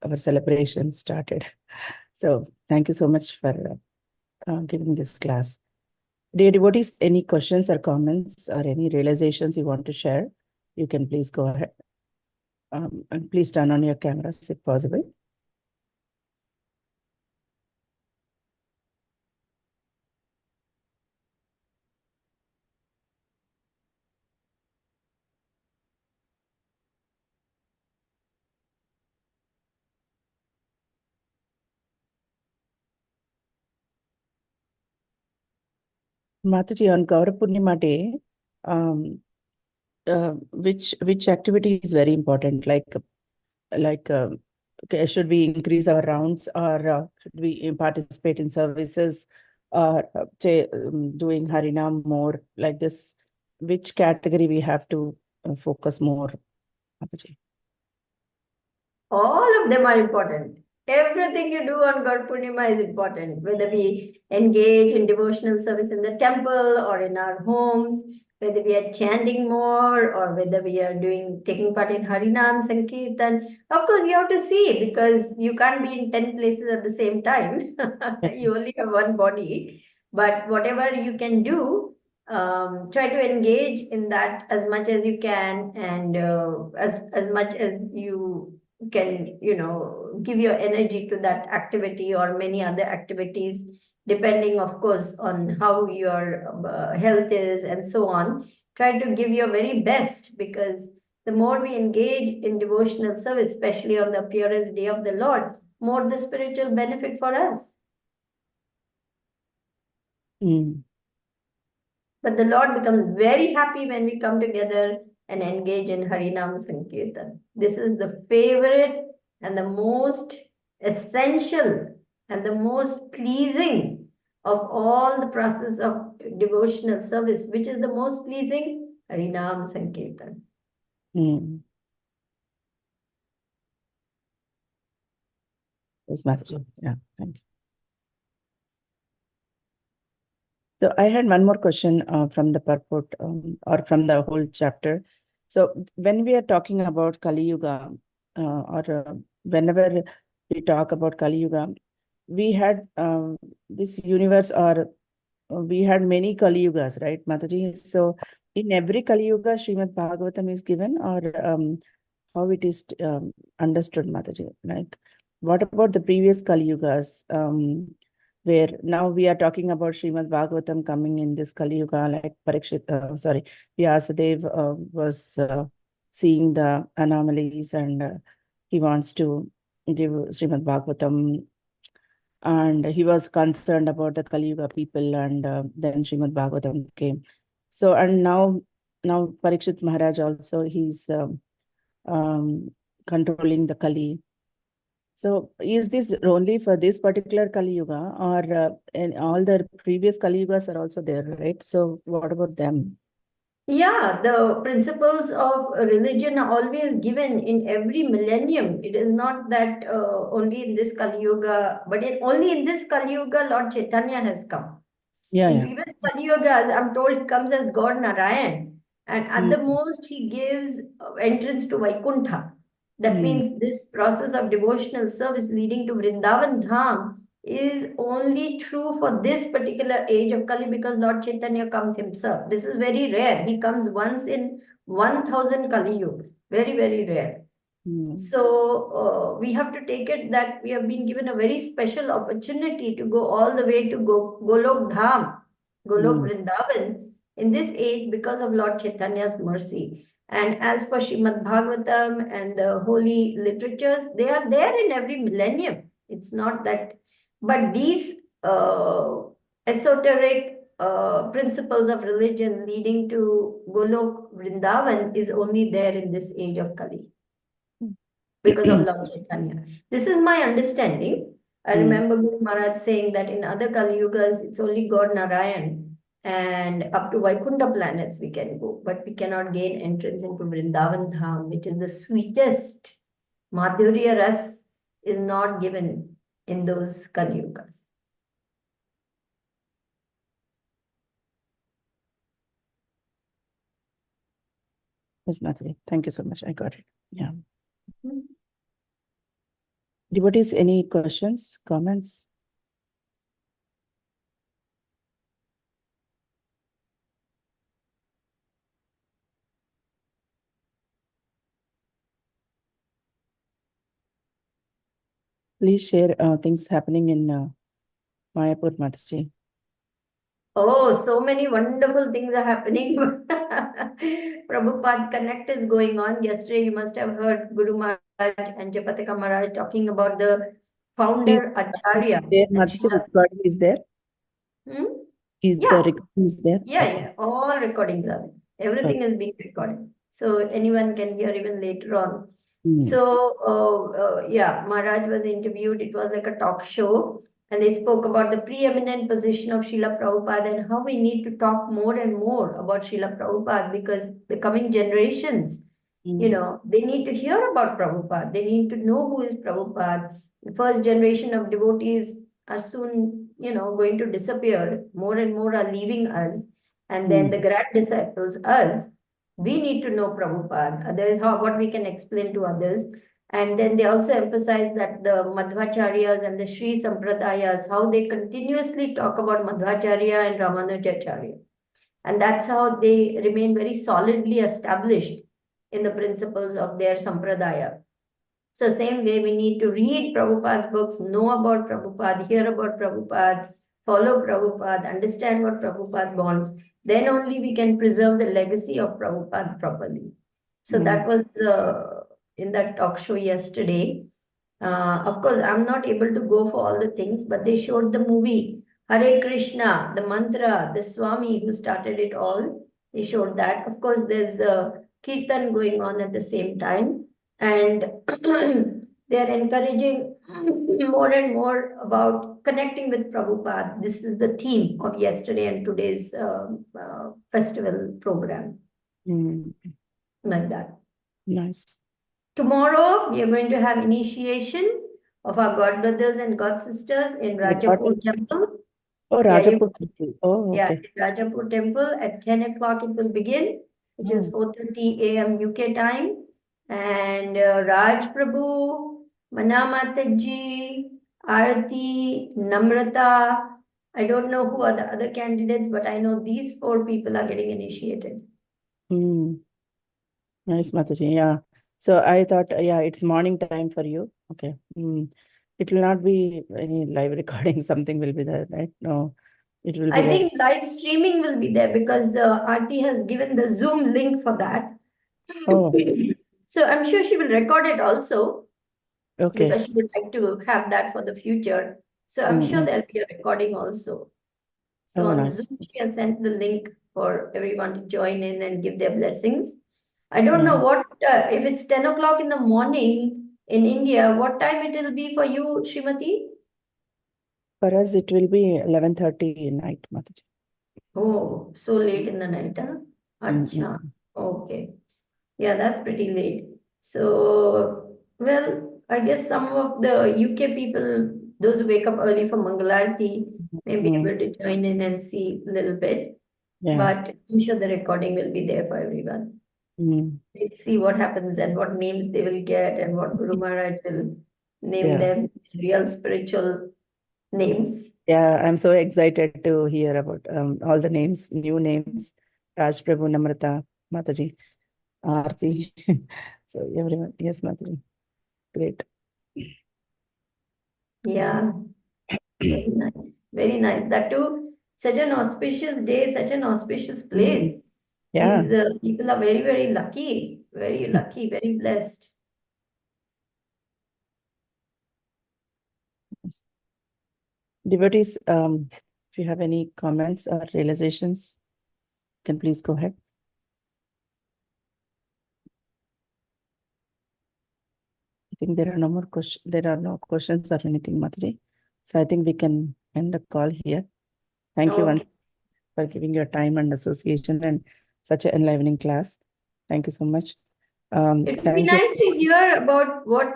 our celebration started. So thank you so much for giving this class. Dear devotees, any questions or comments or any realizations you want to share, you can please go ahead. And please turn on your cameras if possible. Mataji, on Gaur Purnima day, which activity is very important? Okay, should we increase our rounds, or should we participate in services, or doing Harinam more like this? Which category we have to focus more, Mataji? All of them are important. Everything you do on Gaur Purnima is important, whether we engage in devotional service in the temple or in our homes, whether we are chanting more or whether we are taking part in Harinam, Sankirtan. Of course, you have to see because you can't be in 10 places at the same time. You only have one body. But whatever you can do, try to engage in that as much as you can, and as much as you can give your energy to that activity or many other activities, depending of course on how your health is and so on. Try to give your very best, because the more we engage in devotional service, especially on the appearance day of the Lord, more the spiritual benefit for us. But the Lord becomes very happy when we come together and engage in Harinam Sankirtan. This is the favorite and the most essential and the most pleasing of all the process of devotional service. Which is the most pleasing? Harinam Sankirtan. Yes, Mataji. Yeah, thank you. So I had one more question from the purport or from the whole chapter. So when we are talking about Kali Yuga, or whenever we talk about Kali Yuga, we had this universe, or we had many Kali Yugas, right, Mataji? So in every Kali Yuga, Srimad Bhagavatam is given, or how it is understood, Mataji? Like, what about the previous Kali Yugas? Where now we are talking about Srimad Bhagavatam coming in this Kali Yuga, like Vyasadev was seeing the anomalies, and he wants to give Srimad Bhagavatam, and he was concerned about the Kali Yuga people, and then Srimad Bhagavatam came. So, and now Parikshit Maharaj also, he's controlling the Kali. So is this only for this particular Kali Yuga, or and all the previous Kali Yugas are also there, right? So what about them? Yeah, the principles of religion are always given in every millennium. It is not that only in this Kali Yuga, but only in this Kali Yuga, Lord Chaitanya has come. Yeah, In yeah. previous Kali Yugas, I'm told he comes as God Narayan. And at the most, he gives entrance to Vaikuntha. That means this process of devotional service leading to Vrindavan Dham is only true for this particular age of Kali, because Lord Chaitanya comes himself. This is very rare. He comes once in 1000 Kali Yugas. Very, very rare. So we have to take it that we have been given a very special opportunity to go all the way to Golok Dham, Golok Vrindavan in this age because of Lord Chaitanya's mercy. And as for Srimad Bhagavatam and the holy literatures, they are there in every millennium. It's not that, but these esoteric principles of religion leading to Golok Vrindavan is only there in this age of Kali because of Lord Chaitanya. This is my understanding. I remember Guru Maharaj saying that in other Kali Yugas, it's only God Narayan, and up to Vaikuntha planets we can go, but we cannot gain entrance into Vrindavan Dham, which is the sweetest. Madhurya Ras is not given in those Kali Yugas. Yes, Madhuri. Thank you so much. I got it. Yeah. Devotees, any questions, comments? Please share things happening in Mayapur, Mataji. Oh, so many wonderful things are happening. Prabhupada Connect is going on. Yesterday, you must have heard Guru Maharaj and Japataka Maharaj talking about the founder Acharya. There, Mataji, recording is there? Is Yeah. the recording is there? Yeah, Okay. yeah. All recordings are there. Everything is being recorded. So anyone can hear even later on. So, yeah, Maharaj was interviewed. It was like a talk show. And they spoke about the preeminent position of Srila Prabhupada and how we need to talk more and more about Srila Prabhupada, because the coming generations, you know, they need to hear about Prabhupada. They need to know who is Prabhupada. The first generation of devotees are soon, you know, going to disappear. More and more are leaving us. And then the grand disciples, us, we need to know Prabhupada. That is how what we can explain to others. And then they also emphasize that the Madhvacharyas and the Sri Sampradayas, how they continuously talk about Madhvacharya and Ramanujacharya. And that's how they remain very solidly established in the principles of their Sampradaya. So same way, we need to read Prabhupada's books, know about Prabhupada, hear about Prabhupada, follow Prabhupada, understand what Prabhupada wants. Then only we can preserve the legacy of Prabhupada properly. So that was in that talk show yesterday. Of course, I'm not able to go for all the things, but they showed the movie Hare Krishna, the mantra, the Swami who started it all. They showed that. Of course, there's Kirtan going on at the same time. And they're encouraging more and more about connecting with Prabhupada. This is the theme of yesterday and today's festival program. Like that. Nice. Tomorrow, we are going to have initiation of our godbrothers and godsisters in Rajapur Temple. Oh, Rajapur Temple. Oh, yeah, okay. in Rajapur Temple at 10 o'clock it will begin, which is 4:30 a.m. UK time. And Raj Prabhu, Mana Mataji, Arati, Namrata. I don't know who are the other candidates, but I know these 4 people are getting initiated. Nice, Mataji. Yeah. So I thought, yeah, it's morning time for you. Okay. It will not be any live recording. Something will be there, right? No, it will be. I think live streaming will be there because Aarti has given the Zoom link for that. Oh. So I'm sure she will record it also. Okay. Because she would like to have that for the future. So I'm sure there'll be a recording also. So on Zoom, she has sent the link for everyone to join in and give their blessings. I don't know what, if it's 10 o'clock in the morning in India, what time it will be for you, Srimati? For us, it will be 11:30 night, Mataji. Oh, so late in the night, huh? Acha. Okay. Yeah, that's pretty late. So, well, I guess some of the UK people, those who wake up early for Mangalarti, may be able to join in and see a little bit. Yeah. But I'm sure the recording will be there for everyone. Mm. Let's see what happens and what names they will get and what Guru Maharaj will name Yeah. them, real spiritual names. Yeah, I'm so excited to hear about all the names, new names. Raj Prabhu, Namrata, Mataji, Aarti. So everyone, yes, Mataji. Great. Yeah, very nice. Very nice. That too, such an auspicious day, such an auspicious place. Yeah. These people are very, very lucky, very blessed. Yes. Devotees, if you have any comments or realizations, you can please go ahead. I think there are no more questions. There are no questions or anything, Mataji. So I think we can end the call here. Thank you once Okay. for giving your time and association and such an enlivening class. Thank you so much. It would be Thank you. nice to hear about what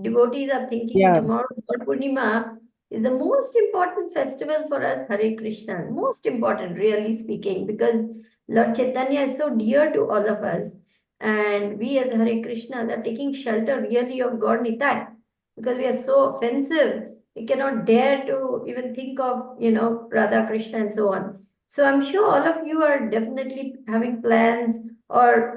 devotees are thinking Yeah. tomorrow. Lord Purnima is the most important festival for us, Hare Krishna. Most important, really speaking, because Lord Chaitanya is so dear to all of us. And we as Hare Krishnas are taking shelter really of God Nitai because we are so offensive. We cannot dare to even think of, Radha Krishna and so on. So I'm sure all of you are definitely having plans or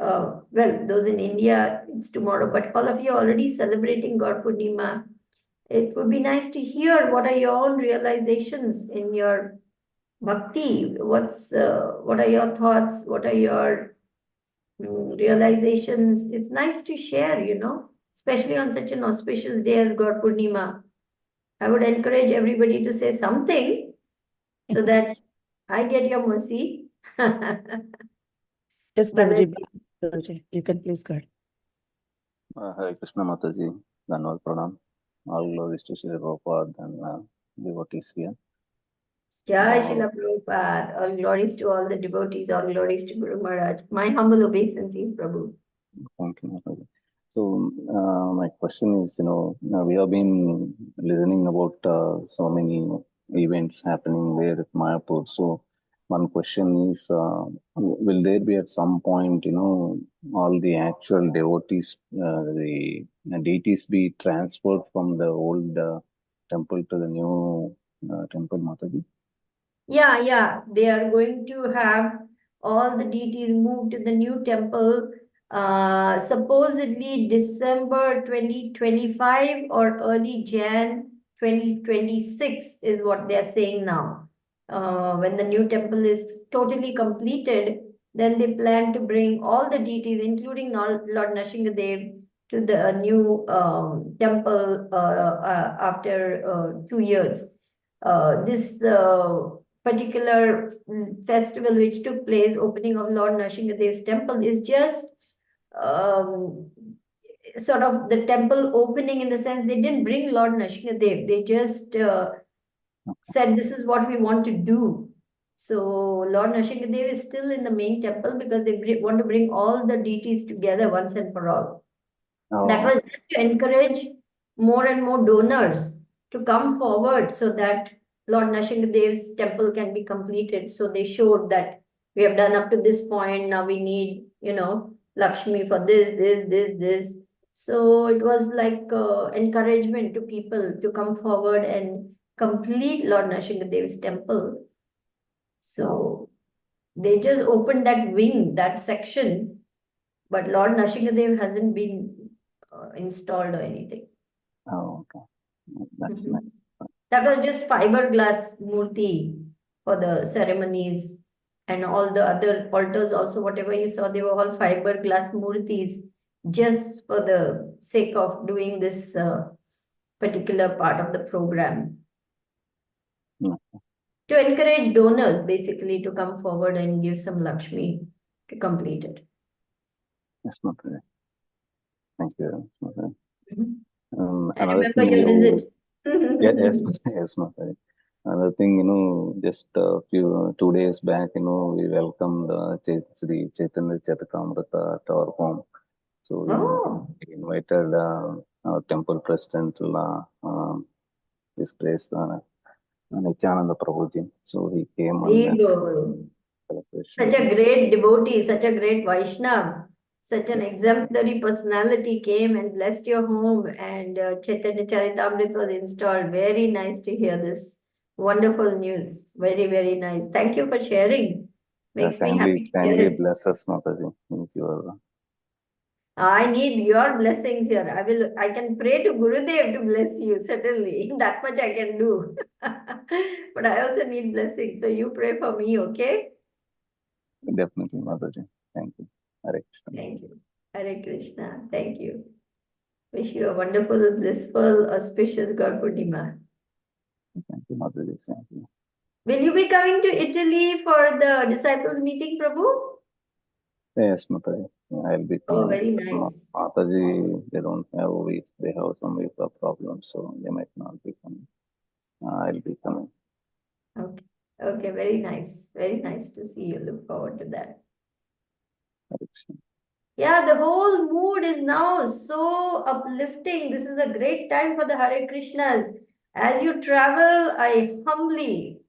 well, those in India, it's tomorrow, but all of you are already celebrating God Purnima. It would be nice to hear what are your own realizations in your bhakti. What are your thoughts? What are your realizations? It's nice to share, especially on such an auspicious day as God Purnima. I would encourage everybody to say something so that I get your mercy. Yes, Balaji. Prabhuji, you can please go ahead. Hare Krishna Mataji, Dhanwad Pranam. All glories to Sri Prabhupada and devotees here. Jai Srila Prabhupada. All glories to all the devotees, all glories to Guru Maharaj. My humble obeisances, Prabhu. Thank you, Mataji. So, my question is, we have been listening about so many events happening there at Mayapur. So, one question is, will there be at some point, all the actual devotees, the deities be transferred from the old temple to the new temple, Mataji? Yeah. They are going to have all the deities moved to the new temple. Supposedly December 2025 or early Jan 2026 is what they are saying now. When the new temple is totally completed, then they plan to bring all the deities, including Lord Nrsimhadev, to the new temple after 2 years. This particular festival which took place, opening of Lord Nrsimhadev's temple, is just um, sort of the temple opening in the sense they didn't bring Lord Nrsimhadev. They just said this is what we want to do. So Lord Nrsimhadev is still in the main temple because they want to bring all the deities together once and for all. That was just to encourage more and more donors to come forward so that Lord Nrsimhadev's temple can be completed. So they showed that we have done up to this point. Now we need, Lakshmi for this. So it was like encouragement to people to come forward and complete Lord Nrsimhadev's temple. So they just opened that wing, that section, but Lord Nrsimhadev hasn't been installed or anything. Oh, okay. That's nice. That was just fiberglass murti for the ceremonies, and all the other altars also, whatever you saw, they were all fiberglass murtis just for the sake of doing this particular part of the program. To encourage donors basically to come forward and give some Lakshmi to complete it. Yes, Mataji. Thank you. Mataji. I Another remember thing your visit. yes, Mataji. Another thing, just a 2 days back, we welcomed Sri Chaitanya Charitamrita at our home. So we invited our temple president, this place, Nityananda Prabhuji. So he came and celebration. Such a great devotee, such a great Vaishnav, such an exemplary personality came and blessed your home, and Chaitanya Charitamrita was installed. Very nice to hear this wonderful news. Very, very nice. Thank you for sharing. Makes me happy to hear Kindly it. bless us, Mataji, with your I need your blessings here. I can pray to Gurudev to bless you, certainly. That much I can do. But I also need blessings. So you pray for me, okay? definitely, Mataji. Thank you. Hare Krishna. Thank you. Hare Krishna. Thank you. Wish you a wonderful, blissful, auspicious God Purnima. Thank you, Mataji. Thank you. Will you be coming to Italy for the disciples meeting, Prabhu? Yes, Mataji. I'll be Oh, coming. very nice. Mataji, they don't have a week. They have some visa problems, so they might not be coming. I'll be coming. Okay. Okay, very nice. Very nice to see you. Look forward to that. Hare Krishna. Yeah, the whole mood is now so uplifting. This is a great time for the Hare Krishnas. As you travel, I humbly,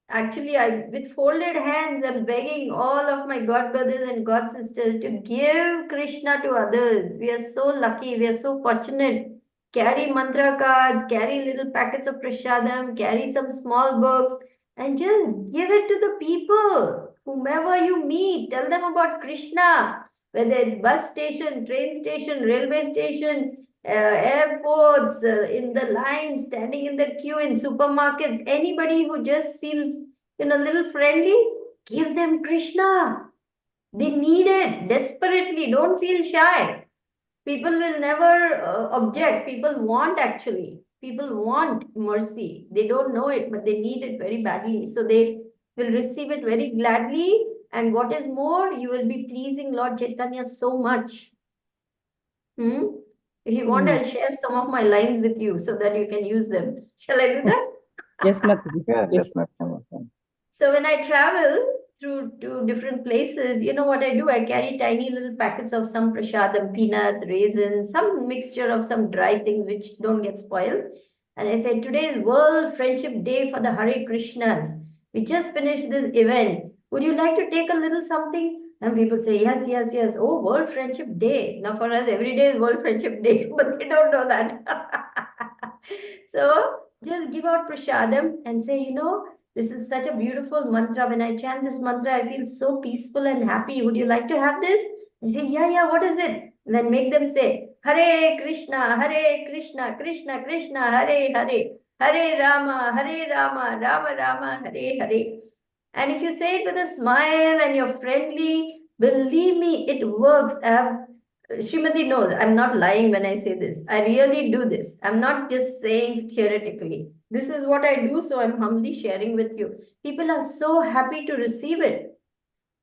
actually, with folded hands, I'm begging all of my God brothers and God sisters to give Krishna to others. We are so lucky. We are so fortunate. Carry mantra cards, carry little packets of prasadam, carry some small books, and just give it to the people. Whomever you meet, tell them about Krishna. Whether it's bus station, train station, railway station, airports, in the line, standing in the queue in supermarkets, anybody who just seems, a little friendly, give them Krishna. They need it desperately. Don't feel shy. People will never object. People want, actually. People want mercy. They don't know it, but they need it very badly. So they will receive it very gladly. And what is more, you will be pleasing Lord Chaitanya so much. If you want, I'll share some of my lines with you so that you can use them. Shall I do that? Yes, Mataji. Yeah, Yes. definitely. Mataji. So when I travel through to different places, you know what I do? I carry tiny little packets of some prasadam, peanuts, raisins, some mixture of some dry things which don't get spoiled. And I say, today is World Friendship Day for the Hare Krishnas. We just finished this event. Would you like to take a little something? And people say, yes, yes, yes. Oh, World Friendship Day. Now for us, every day is World Friendship Day, but they don't know that. So just give out prasadam and say, this is such a beautiful mantra. When I chant this mantra, I feel so peaceful and happy. Would you like to have this? You say, yeah, yeah, what is it? And then make them say, Hare Krishna, Krishna Krishna, Hare Hare, Hare Rama, Rama Rama, Hare Hare. And if you say it with a smile and you're friendly, believe me, it works. Srimati knows I'm not lying when I say this. I really do this. I'm not just saying theoretically. This is what I do, so I'm humbly sharing with you. People are so happy to receive it.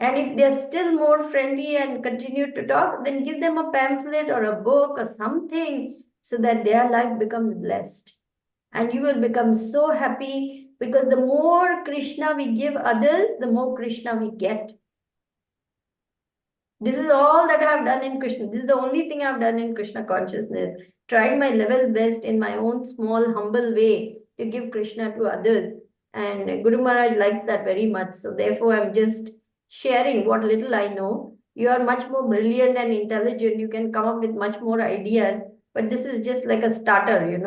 And if they're still more friendly and continue to talk, then give them a pamphlet or a book or something so that their life becomes blessed. And you will become so happy because the more Krishna we give others, the more Krishna we get. This is all that I have done in Krishna. This is the only thing I've done in Krishna consciousness. Tried my level best in my own small, humble way to give Krishna to others. And Guru Maharaj likes that very much. So therefore, I'm just sharing what little I know. You are much more brilliant and intelligent. You can come up with much more ideas. But this is just like a starter, You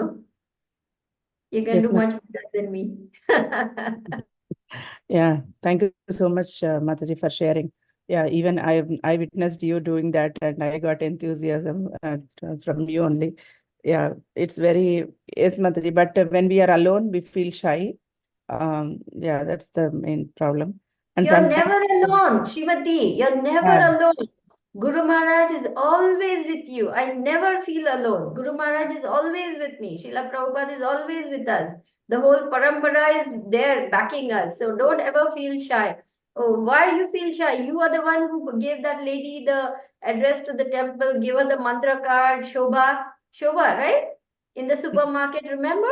can Yes, do much better than me. Yeah, thank you so much, Mataji, for sharing. Yeah, even I witnessed you doing that, and I got enthusiasm from you only. Yeah, it's very, yes, Mataji. But when we are alone, we feel shy. Yeah, that's the main problem. And You're sometimes, never alone, Srimati. You're never yeah, alone. Guru Maharaj is always with you. I never feel alone. Guru Maharaj is always with me. Srila Prabhupada is always with us. The whole parampara is there backing us. So don't ever feel shy. Oh, why you feel shy? You are the one who gave that lady the address to the temple, gave her the mantra card, Shobha. Shobha, right? In the supermarket, remember?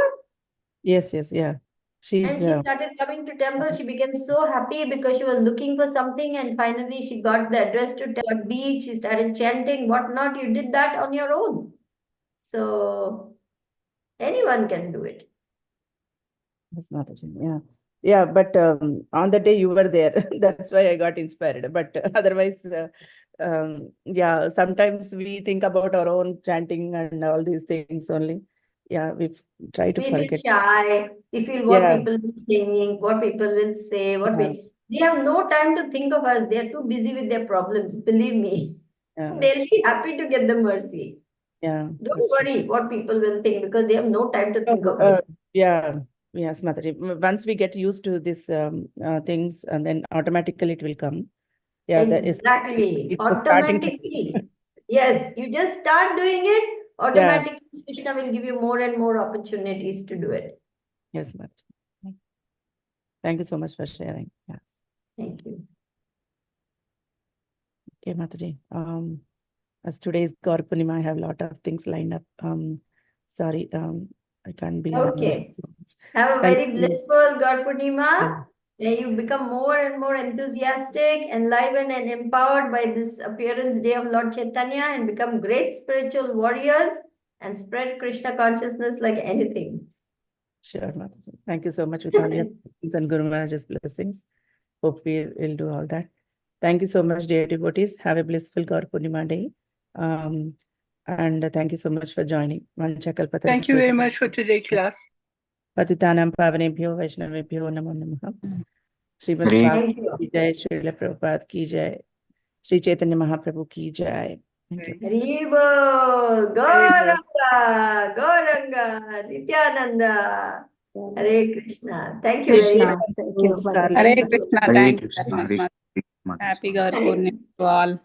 yes, yeah. And She's, she started coming to temple. She became so happy because she was looking for something, and finally she got the address to beach. She started chanting, whatnot. You did that on your own. So anyone can do it. yes, Mataji, yeah. Yeah, but on the day you were there, that's why I got inspired. But otherwise, yeah, sometimes we think about our own chanting and all these things only. Yeah, we try to We feel forget. shy. We feel what Yeah, people will think, what people will say, what yeah, they have no time to think of us. They are too busy with their problems. Believe me, yeah, they'll be happy to get the mercy. yeah, Don't that's true. worry what people will think because they have no time to think No, of us. yeah, yes, Mataji. Once we get used to this things, and then automatically it will come. Yeah, that is Exactly. it's the starting Automatically. point. Yes, you just start doing it, Yeah, automatically Krishna will give you more and more opportunities to do it. yes, Mataji. Thank you so much for sharing. Yeah. Thank you. Okay, Mataji. As today's Gaur Purnima, I have a lot of things lined up. Sorry, I can't be around. Okay. So much. Have a Thank very you. blissful God Purnima. Yeah, May you become more and more enthusiastic, enlivened, and empowered by this appearance day of Lord Chaitanya and become great spiritual warriors and spread Krishna consciousness like anything. sure, Mataji. Thank you so much with all your blessings and Guru Maharaj's blessings. Hope we will do all that. Thank you so much, dear devotees. Have a blissful Gaur Purnima day. And thank you so much for joining. Thank you very much for today's class. Patitanam Pavanebhyo Vaishnavebhyo Namo Namaha. Srimad Hare Thank Bhagavad you. ki jai, Srila Prabhupada ki jai, Sri Chaitanya Mahaprabhu ki jai. Thank you. Haribo, Gauranga, Gauranga, Nityananda. Hare Krishna. Thank you very Krishna. much. Thank you. Namaskar. Hare Thank you. Krishna. Hare Thank you Krishna, very Hare much. Krishna. Happy Gaur Purnima to all.